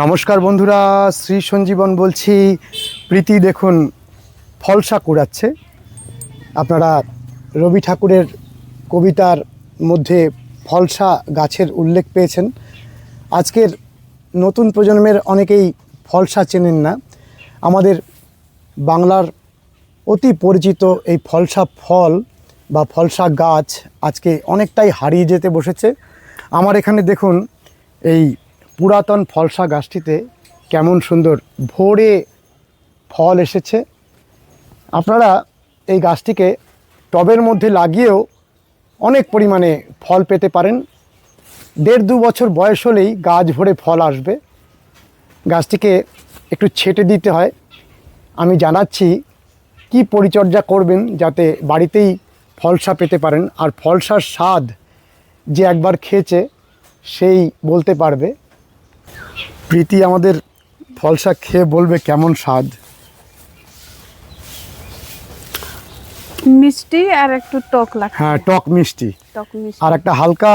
নমস্কার বন্ধুরা, শ্রী সঞ্জীবন বলছি। প্রীতি দেখুন ফলসা কুড়াচ্ছে। আপনারা রবি ঠাকুরের কবিতার মধ্যে ফলসা গাছের উল্লেখ পেয়েছেন। আজকের নতুন প্রজন্মের অনেকেই ফলসা চেনেন না। আমাদের বাংলার অতি পরিচিত এই ফলসা ফল বা ফলসা গাছ আজকে অনেকটাই হারিয়ে যেতে বসেছে। আমার এখানে দেখুন এই পুরাতন ফলসা গাছটিতে কেমন সুন্দর ভরে ফল এসেছে। আপনারা এই গাছটিকে টবের মধ্যে লাগিয়েও অনেক পরিমাণে ফল পেতে পারেন। 1.5-2 বছর বয়স হলেই গাছ ভরে ফল আসবে। গাছটিকে একটু ছেটে দিতে হয়। আমি জানাচ্ছি কি পরিচর্যা করবেন যাতে বাড়িতেই ফলসা পেতে পারেন। আর ফলসার স্বাদ যে একবার খেয়েছে সেই বলতে পারবে। প্রীতি আমাদের ফলসা খেয়ে বলবে কেমন স্বাদ। মিষ্টি আর একটু টক লাগছে। হ্যাঁ, টক মিষ্টি আর একটা হালকা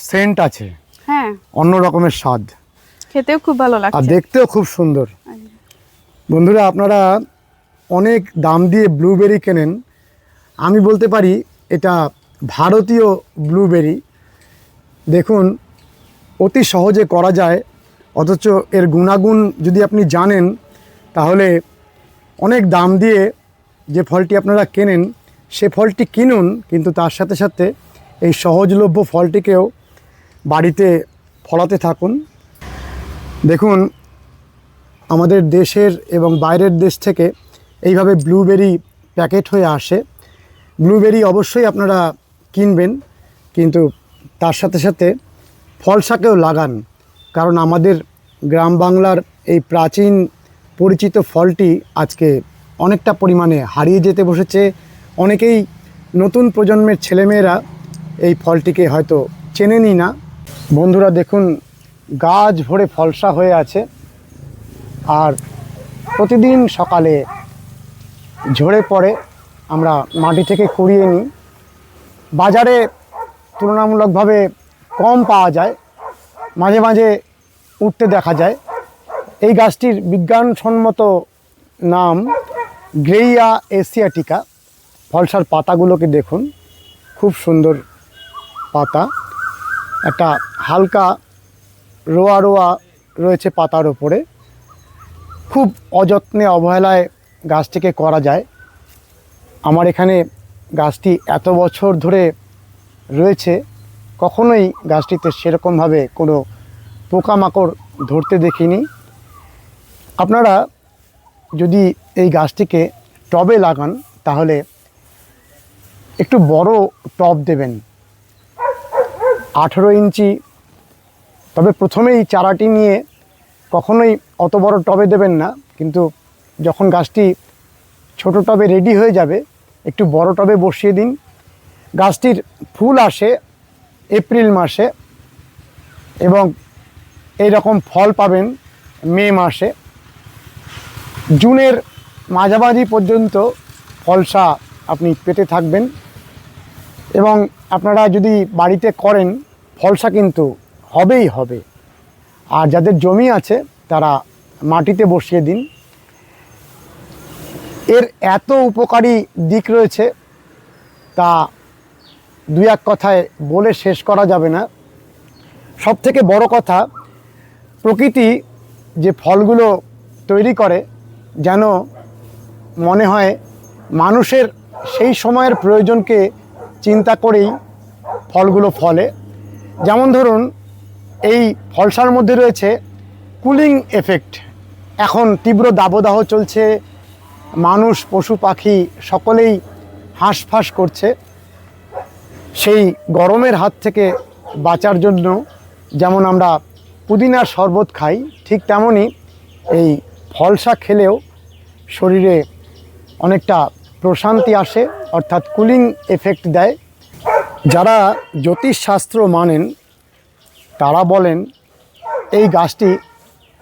সেন্ট আছে। হ্যাঁ, অন্য রকমের স্বাদ, খেতেও খুব ভালো আর লাগছে। দেখতেও খুব সুন্দর। বন্ধুরা, আপনারা অনেক দাম দিয়ে ব্লুবেরি কেনেন। আমি বলতে পারি এটা ভারতীয় ব্লুবেরি। দেখুন অতি সহজে করা যায়, অথচ এর গুণাগুণ যদি আপনি জানেন তাহলে অনেক দাম দিয়ে যে ফলটি আপনারা কেনেন সে ফলটি কিনুন, কিন্তু তার সাথে সাথে এই সহজলভ্য ফলটিকেও বাড়িতে ফলাতে থাকুন। দেখুন আমাদের দেশের এবং বাইরের দেশ থেকে এইভাবে ব্লুবেরি প্যাকেট হয়ে আসে। ব্লুবেরি অবশ্যই আপনারা কিনবেন, কিন্তু তার সাথে সাথে ফলসাকেও লাগান, কারণ আমাদের গ্রাম বাংলার এই প্রাচীন পরিচিত ফলটি আজকে অনেকটা পরিমাণে হারিয়ে যেতে বসেছে। অনেকেই নতুন প্রজন্মের ছেলেমেয়েরা এই ফলটিকে হয়তো চেনেনই না। বন্ধুরা দেখুন গাছ ভরে ফলসা হয়ে আছে, আর প্রতিদিন সকালে ঝরে পড়ে আমরা মাটি থেকে কুড়িয়ে নিই। বাজারে তুলনামূলকভাবে কম পাওয়া যায়, মাঝে মাঝে উঠতে দেখা যায়। এই গাছটির বিজ্ঞানসম্মত নাম গ্রেইয়া এশিয়াটিকা। ফলসার পাতাগুলোকে দেখুন, খুব সুন্দর পাতা, একটা হালকা রোয়া রোয়া রয়েছে পাতার ওপরে। খুব অযত্নে অবহেলায় গাছটিকে করা যায়। আমার এখানে গাছটি এত বছর ধরে রয়েছে, কখনোই গাছটিতে সেরকমভাবে কোনো পোকামাকড় ধরতে দেখিনি। আপনারা যদি এই গাছটিকে টবে লাগান তাহলে একটু বড় টব দেবেন, 18 ইঞ্চি। তবে প্রথমেই চারাটি নিয়ে কখনোই অত বড় টবে দেবেন না, কিন্তু যখন গাছটি ছোট টবে রেডি হয়ে যাবে একটু বড় টবে বসিয়ে দিন। গাছটির ফুল আসে এপ্রিল মাসে এবং এই রকম ফল পাবেন মে মাসে। জুনের মাঝামাঝি পর্যন্ত ফলসা আপনি পেতে থাকবেন। এবং আপনারা যদি বাড়িতে করেন ফলসা কিন্তু হবেই হবে। আর যাদের জমি আছে তারা মাটিতে বসিয়ে দিন। এর এত উপকারী দিক রয়েছে তা দুই এক কথায় বলে শেষ করা যাবে না। সবথেকে বড় কথা, প্রকৃতি যে ফলগুলো তৈরি করে যেন মনে হয় মানুষের সেই সময়ের প্রয়োজনকে চিন্তা করেই ফলগুলো ফলে। যেমন ধরুন এই ফলসার মধ্যে রয়েছে কুলিং এফেক্ট। এখন তীব্র দাবদাহ চলছে, মানুষ পশু পাখি সকলেই হাঁসফাঁস করছে। সেই গরমের হাত থেকে বাঁচার জন্য যেমন আমরা পুদিনার শরবত খাই, ঠিক তেমনই এই ফলসা খেলেও শরীরে অনেকটা প্রশান্তি আসে, অর্থাৎ কুলিং এফেক্ট দেয়। যারা জ্যোতিষশাস্ত্র মানেন তারা বলেন এই গাছটি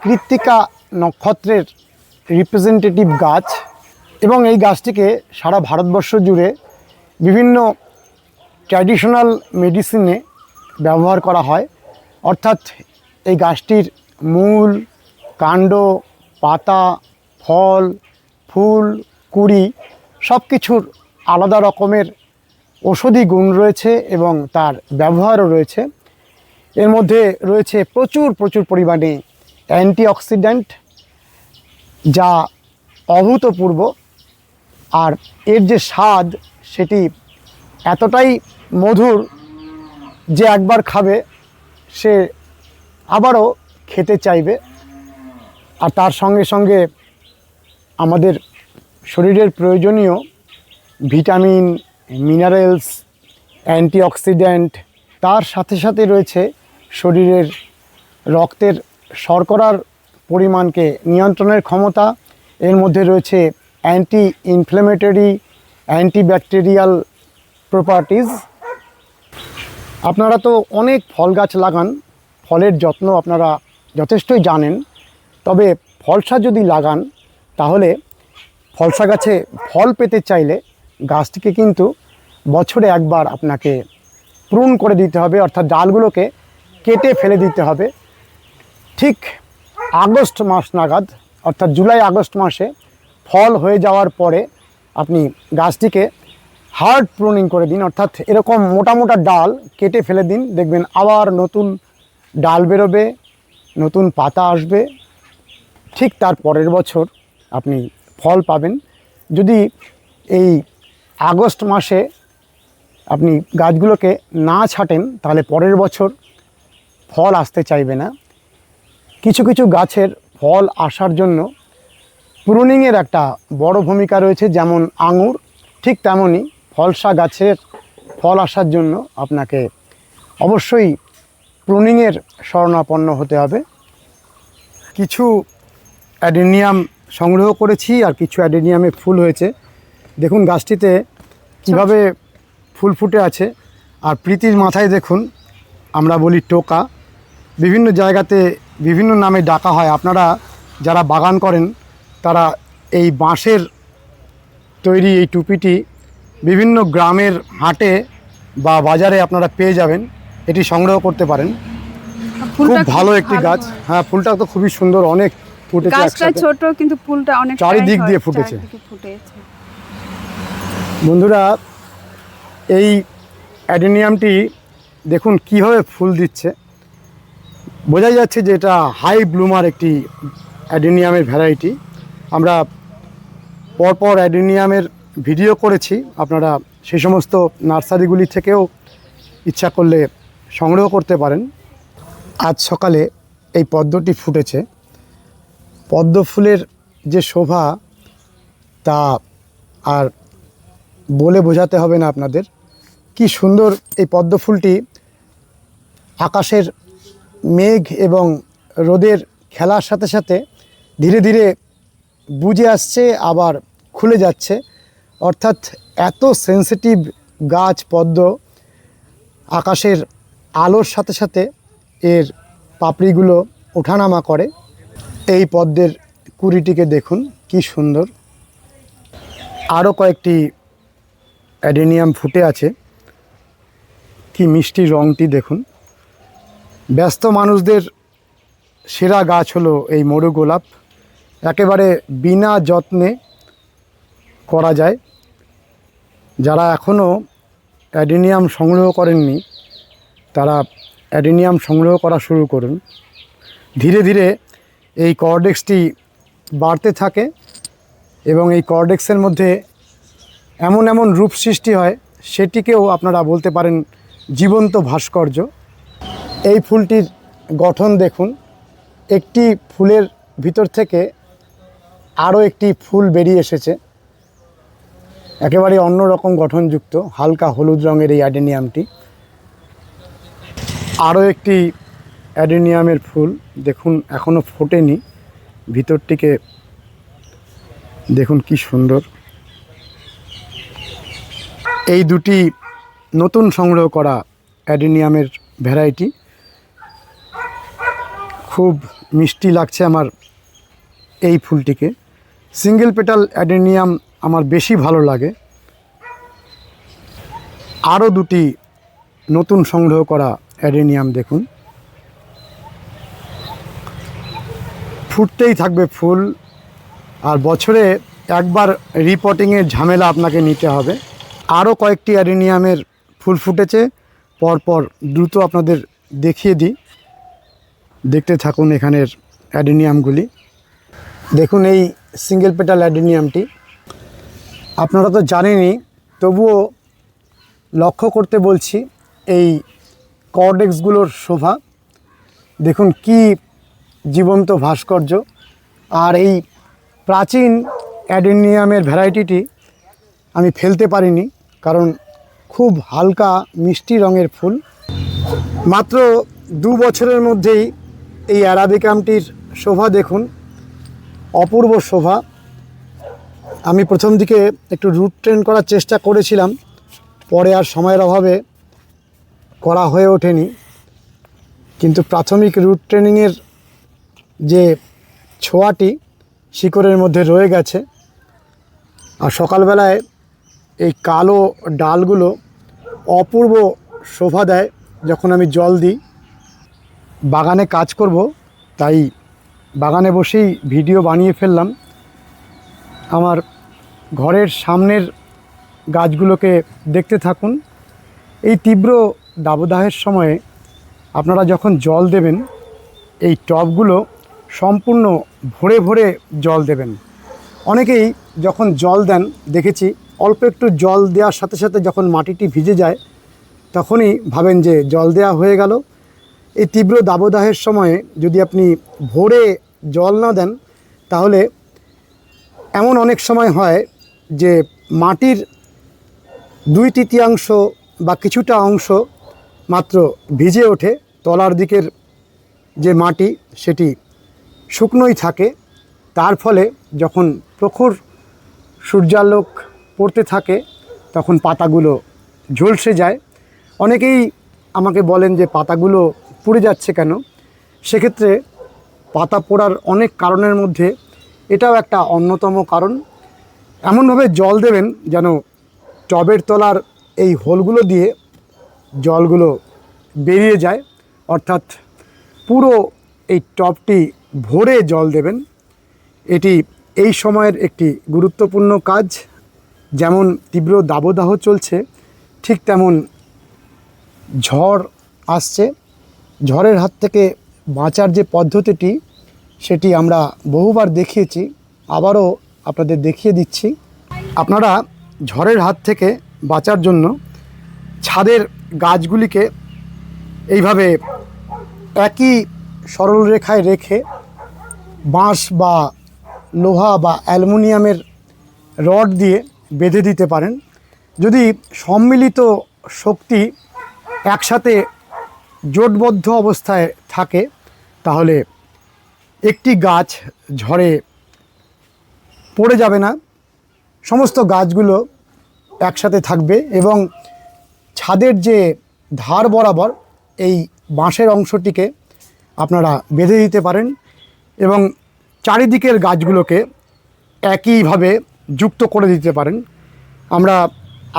কৃত্তিকা নক্ষত্রের রিপ্রেজেন্টেটিভ গাছ, এবং এই গাছটিকে সারা ভারতবর্ষ জুড়ে বিভিন্ন ট্র্যাডিশনাল মেডিসিনে ব্যবহার করা হয়। অর্থাৎ এই গাছটির মূল, কাণ্ড, পাতা, ফল, ফুল, কুঁড়ি সব কিছুর আলাদা রকমের ঔষধি গুণ রয়েছে এবং তার ব্যবহারও রয়েছে। এর মধ্যে রয়েছে প্রচুর পরিমাণে অ্যান্টিঅক্সিডেন্ট, যা অভূতপূর্ব। আর এর যে স্বাদ সেটি এতটাই মধুর যে একবার খাবে সে আবারও খেতে চাইবে। আর তার সঙ্গে সঙ্গে আমাদের শরীরের প্রয়োজনীয় ভিটামিন, মিনারেলস, অ্যান্টিঅক্সিডেন্ট, তার সাথে সাথে রয়েছে শরীরের রক্তের শর্করার পরিমাণকে নিয়ন্ত্রণের ক্ষমতা। এর মধ্যে রয়েছে অ্যান্টি ইনফ্ল্যামেটরি, অ্যান্টিব্যাকটেরিয়াল প্রপার্টিজ। আপনারা তো অনেক ফল গাছ লাগান, ফলের যত্ন আপনারা যথেষ্টই জানেন। তবে ফলসা যদি লাগান তাহলে ফলসা গাছে ফল পেতে চাইলে গাছটিকে কিন্তু বছরে একবার আপনাকে প্রুন করে দিতে হবে, অর্থাৎ ডালগুলোকে কেটে ফেলে দিতে হবে। ঠিক আগস্ট মাস নাগাদ, অর্থাৎ জুলাই আগস্ট মাসে ফল হয়ে যাওয়ার পরে আপনি গাছটিকে হার্ড প্রুনিং করে দিন, অর্থাৎ এরকম মোটা মোটা ডাল কেটে ফেলে দিন। দেখবেন আবার নতুন ডাল বেরোবে, নতুন পাতা আসবে। ঠিক তার পরের বছর আপনি ফল পাবেন। যদি এই আগস্ট মাসে আপনি গাছগুলোকে না ছাঁটেন তাহলে পরের বছর ফল আসতে চাইবে না। কিছু কিছু গাছের ফল আসার জন্য প্রুনিংয়ের একটা বড় ভূমিকা রয়েছে, যেমন আঙুর, ঠিক তেমনই ফলসা গাছের ফল আসার জন্য আপনাকে অবশ্যই প্রুনিংয়ের শরণাপন্ন হতে হবে। কিছু অ্যাডেনিয়াম সংগ্রহ করেছি আর কিছু অ্যাডেনিয়ামে ফুল হয়েছে। দেখুন গাছটিতে কিভাবে ফুল ফুটে আছে। আর প্রীতির মাথায় দেখুন, আমরা বলি টোকা, বিভিন্ন জায়গাতে বিভিন্ন নামে ডাকা হয়। আপনারা যারা বাগান করেন তারা এই বাঁশের তৈরি এই টুপিটি বিভিন্ন গ্রামের হাটে বা বাজারে আপনারা পেয়ে যাবেন, এটি সংগ্রহ করতে পারেন। খুব ভালো একটি গাছ। হ্যাঁ, ফুলটা তো খুবই সুন্দর, অনেক ফুটেছে গাছটা একসাথে। ছোট কিন্তু ফুলটা অনেক চারিদিক দিয়ে ফুটেছে। বন্ধুরা, এই অ্যাডেনিয়ামটি দেখুন কীভাবে ফুল দিচ্ছে। বোঝা যাচ্ছে যে এটা হাই ব্লুমার একটি অ্যাডেনিয়ামের ভ্যারাইটি। আমরা পরপর অ্যাডেনিয়ামের ভিডিও করেছি, আপনারা সেই সমস্ত নার্সারিগুলি থেকেও ইচ্ছা করলে সংগ্রহ করতে পারেন। আজ সকালে এই পদ্মটি ফুটেছে। পদ্ম ফুলের যে শোভা তা আর বলে বোঝাতে হবে না আপনাদের। কি সুন্দর এই পদ্ম ফুলটি আকাশের মেঘ এবং রোদের খেলার সাথে সাথে ধীরে ধীরে বুজে আসছে, আবার খুলে যাচ্ছে। অর্থাৎ এত সেন্সিটিভ গাছ পদ্ম, আকাশের আলোর সাথে সাথে এর পাপড়িগুলো ওঠানামা করে। এই পদ্মের কুড়িটিকে দেখুন কি সুন্দর। আরও কয়েকটি অ্যাডেনিয়াম ফুটে আছে, কি মিষ্টি রঙটি দেখুন। ব্যস্ত মানুষদের সেরা গাছ হলো এই মরু গোলাপ। একেবারে বিনা যত্নে করা যায়। যারা এখনও অ্যাডেনিয়াম সংগ্রহ করেননি তারা অ্যাডেনিয়াম সংগ্রহ করা শুরু করুন। ধীরে ধীরে এই কর্ডেক্সটি বাড়তে থাকে এবং এই কর্ডেক্সের মধ্যে এমন এমন রূপ সৃষ্টি হয়, সেটিকেও আপনারা বলতে পারেন জীবন্ত ভাস্কর্য। এই ফুলটির গঠন দেখুন, একটি ফুলের ভিতর থেকে আরও একটি ফুল বেরিয়ে এসেছে। একেবারে অন্যরকম গঠনযুক্ত, হালকা হলুদ রঙের এই অ্যাডেনিয়ামটি। আরও একটি অ্যাডেনিয়ামের ফুল দেখুন, এখনও ফোটেনি, ভিতরটিকে দেখুন কি সুন্দর। এই দুটি নতুন সংগ্রহ করা অ্যাডেনিয়ামের ভ্যারাইটি। খুব মিষ্টি লাগছে আমার এই ফুলটিকে। সিঙ্গেল পেটাল অ্যাডেনিয়াম আমার বেশি ভালো লাগে। আরও দুটি নতুন সংগ্রহ করা অ্যাডেনিয়াম দেখুন। ফুটতেই থাকবে ফুল, আর বছরে একবার রিপোর্টিংয়ের ঝামেলা আপনাকে নিতে হবে। আরও কয়েকটি অ্যাডেনিয়ামের ফুল ফুটেছে, পরপর দ্রুত আপনাদের দেখিয়ে দিই। দেখতে থাকুন এখানের অ্যাডেনিয়ামগুলি। দেখুন এই সিঙ্গেল পেটাল অ্যাডেনিয়ামটি আপনারা তো জানেনই, তবুও লক্ষ্য করতে বলছি এই কর্ডেক্সগুলোর শোভা। দেখুন কি জীবন্ত ভাস্কর্য। আর এই প্রাচীন অ্যাডেনিয়ামের ভ্যারাইটিটি আমি ফেলতে পারিনি, কারণ খুব হালকা মিষ্টি রঙের ফুল। মাত্র 2 বছরের মধ্যেই এই অ্যারাবিকামটির শোভা দেখুন, অপূর্ব শোভা। আমি প্রথম দিকে একটু রুট ট্রেন করার চেষ্টা করেছিলাম, পরে আর সময়ের অভাবে করা হয়ে ওঠেনি। কিন্তু প্রাথমিক রুট ট্রেনিংয়ের যে ছোঁয়াটি শিকড়ের মধ্যে রয়ে গেছে। আর সকালবেলায় এই কালো ডালগুলো অপূর্ব শোভা দেয় যখন আমি জল দিই। বাগানে কাজ করব, তাই বাগানে বসেই ভিডিও বানিয়ে ফেললাম। আমার ঘরের সামনের গাছগুলোকে দেখতে থাকুন। এই তীব্র দাবদাহের সময়ে আপনারা যখন জল দেবেন, এই টবগুলো সম্পূর্ণ ভরে ভরে জল দেবেন। অনেকেই যখন জল দেন দেখেছি, অল্প একটু জল দেওয়ার সাথে সাথে যখন মাটিটি ভিজে যায় তখনই ভাবেন যে জল দেওয়া হয়ে গেল। এই তীব্র দাবদাহের সময়ে যদি আপনি ভরে জল না দেন, তাহলে এমন অনেক সময় হয় যে মাটির 2/3 বা কিছুটা অংশ মাত্র ভিজে ওঠে, তলার দিকের যে মাটি সেটি শুকনোই থাকে। তার ফলে যখন প্রখর সূর্যালোক পড়তে থাকে তখন পাতাগুলো ঝলসে যায়। অনেকেই আমাকে বলেন যে পাতাগুলো পুড়ে যাচ্ছে কেন। সেক্ষেত্রে পাতা পোড়ার অনেক কারণের মধ্যে এটাও একটা অন্যতম কারণ। এমনভাবে জল দেবেন যেন টবের তলার এই হোলগুলো দিয়ে জলগুলো বেরিয়ে যায়, অর্থাৎ পুরো এই টবটি ভরে জল দেবেন। এটি এই সময়ের একটি গুরুত্বপূর্ণ কাজ। যেমন তীব্র দাবদাহ চলছে, ঠিক তেমন ঝড় আসছে। ঝড়ের হাত থেকে বাঁচার যে পদ্ধতিটি সেটি আমরা বহুবার দেখিয়েছি, আবারও আপনাদের দেখিয়ে দিচ্ছি। আপনারা ঝড়ের হাত থেকে বাঁচার জন্য ছাদের গাছগুলিকে এইভাবে একই সরল রেখায় রেখে বাঁশ বা লোহা বা অ্যালুমিনিয়ামের রড দিয়ে বেঁধে দিতে পারেন। যদি সম্মিলিত শক্তি একসাথে জোটবদ্ধ অবস্থায় থাকে তাহলে একটি গাছ ঝড়ে পড়ে যাবে না, সমস্ত গাছগুলো একসাথে থাকবে। এবং ছাদের যে ধার বরাবর এই বাঁশের অংশটিকে আপনারা বেঁধে দিতে পারেন এবং চারিদিকের গাছগুলোকে একইভাবে যুক্ত করে দিতে পারেন। আমরা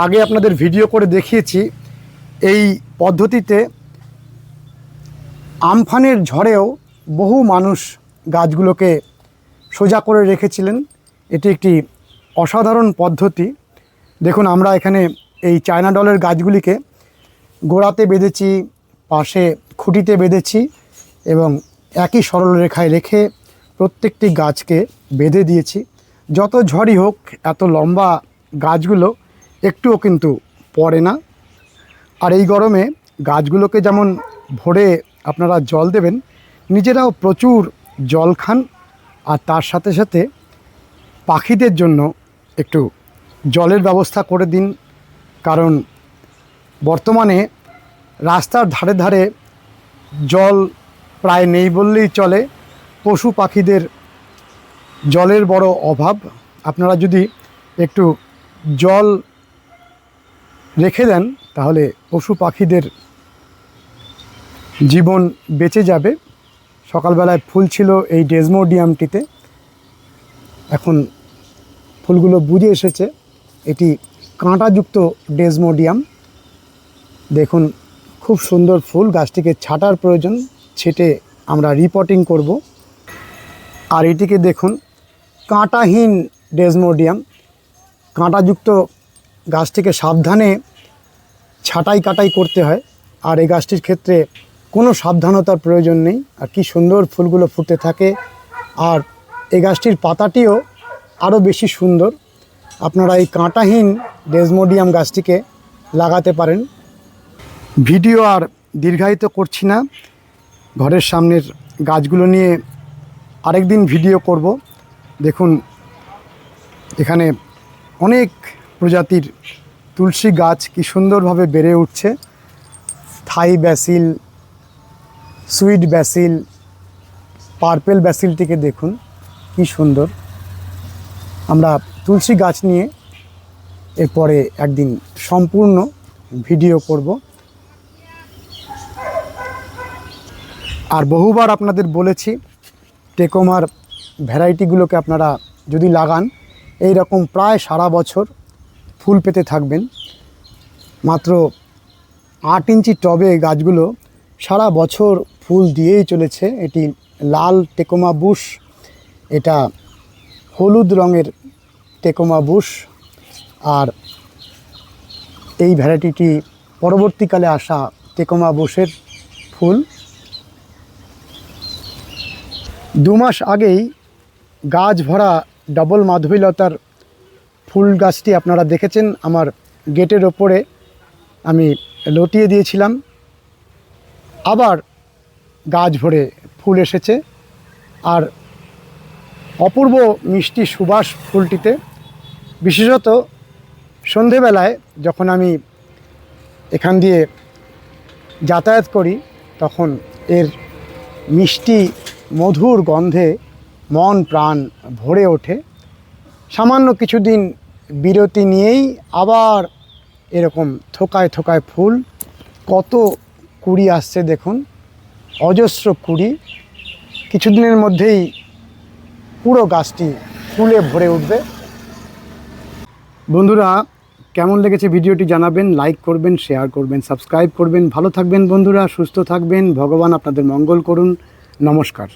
আগে আপনাদের ভিডিও করে দেখিয়েছি এই পদ্ধতিতে আমফানের ঝড়েও বহু মানুষ গাছগুলোকে সোজা করে রেখেছিলেন। এটি একটি অসাধারণ পদ্ধতি। দেখুন আমরা এখানে এই চায়না ডলের গাছগুলিকে গোড়াতে বেঁধেছি, পাশে খুঁটিতে বেঁধেছি এবং একই সরল রেখায় রেখে প্রত্যেকটি গাছকে বেঁধে দিয়েছি। যত ঝড়ই হোক এত লম্বা গাছগুলো একটুও কিন্তু পড়ে না। আর এই গরমে গাছগুলোকে যেমন ভরে আপনারা জল দেবেন, নিজেরাও প্রচুর জল খান। আর তার সাথে সাথে পাখিদের জন্য একটু জলের ব্যবস্থা করে দিন, কারণ বর্তমানে রাস্তার ধারে ধারে জল প্রায় নেই বললেই চলে। পশু পাখিদের জলের বড় অভাব। আপনারা যদি একটু জল রেখে দেন তাহলে পশু পাখিদের জীবন বেঁচে যাবে। সকালবেলায় ফুল ছিল এই ডেজমোডিয়ামটিতে, এখন ফুলগুলো বুঝে এসেছে। এটি কাঁটাযুক্ত ডেজমোডিয়াম। দেখুন খুব সুন্দর ফুল। গাছটিকে ছাঁটার প্রয়োজন, ছেটে আমরা রিপোর্টিং করব। আর এটিকে দেখুন, কাঁটাহীন ডেজমোডিয়াম। কাঁটাযুক্ত গাছটিকে সাবধানে ছাঁটাই কাটাই করতে হয়, আর এই গাছটির ক্ষেত্রে কোনো সাবধানতার প্রয়োজন নেই। আর কি সুন্দর ফুলগুলো ফুটে থাকে, আর এই গাছটির পাতাটিও আরও বেশি সুন্দর। আপনারা এই কাঁটাহীন ডেজমোডিয়াম গাছটিকে লাগাতে পারেন। ভিডিও আর দীর্ঘায়িত করছি না, ঘরের সামনের গাছগুলো নিয়ে আরেকদিন ভিডিও করব। দেখুন, এখানে অনেক প্রজাতির তুলসী গাছ কি সুন্দরভাবে বেড়ে উঠছে। থাই ব্যাসিল, সুইট ব্যাসিল, পার্পেল ব্যাসিলটিকে দেখুন কি সুন্দর। আমরা তুলসী গাছ নিয়ে এরপরে একদিন সম্পূর্ণ ভিডিও করব। আর বহুবার আপনাদের বলেছি, টেকোমার ভ্যারাইটিগুলোকে আপনারা যদি লাগান, এই রকম প্রায় সারা বছর ফুল পেতে থাকবেন। মাত্র 8 ইঞ্চি টবে গাছগুলো সারা বছর ফুল দিয়েই চলেছে। এটি লাল টেকোমা বুশ, এটা হলুদ রঙের টেকোমা বুশ, আর এই ভ্যারাইটিটি পরবর্তীকালে আসা টেকোমা বুশের ফুল। 2 মাস আগেই গাছ ভরা ডবল মাধবীলতার ফুল গাছটি আপনারা দেখেছেন, আমার গেটের ওপরে আমি লটিয়ে দিয়েছিলাম। আবার গাছ ভরে ফুল এসেছে, আর অপূর্ব মিষ্টি সুবাস ফুলটিতে। বিশেষত সন্ধেবেলায় যখন আমি এখান দিয়ে যাতায়াত করি, তখন এর মিষ্টি মধুর গন্ধে মন প্রাণ ভরে ওঠে। সামান্য কিছুদিন বিরতি নিয়েই আবার এরকম থোকায় থোকায় ফুল, কত কুড়ি আসছে দেখুন, অজস্র কুড়ি। কিছুদিনের মধ্যেই পুরো গাছটি ফুলে ভরে উঠবে। বন্ধুরা, কেমন লেগেছে ভিডিওটি জানাবেন, লাইক করবেন, শেয়ার করবেন, সাবস্ক্রাইব করবেন। ভালো থাকবেন বন্ধুরা, সুস্থ থাকবেন, ভগবান আপনাদের মঙ্গল করুন। নমস্কার।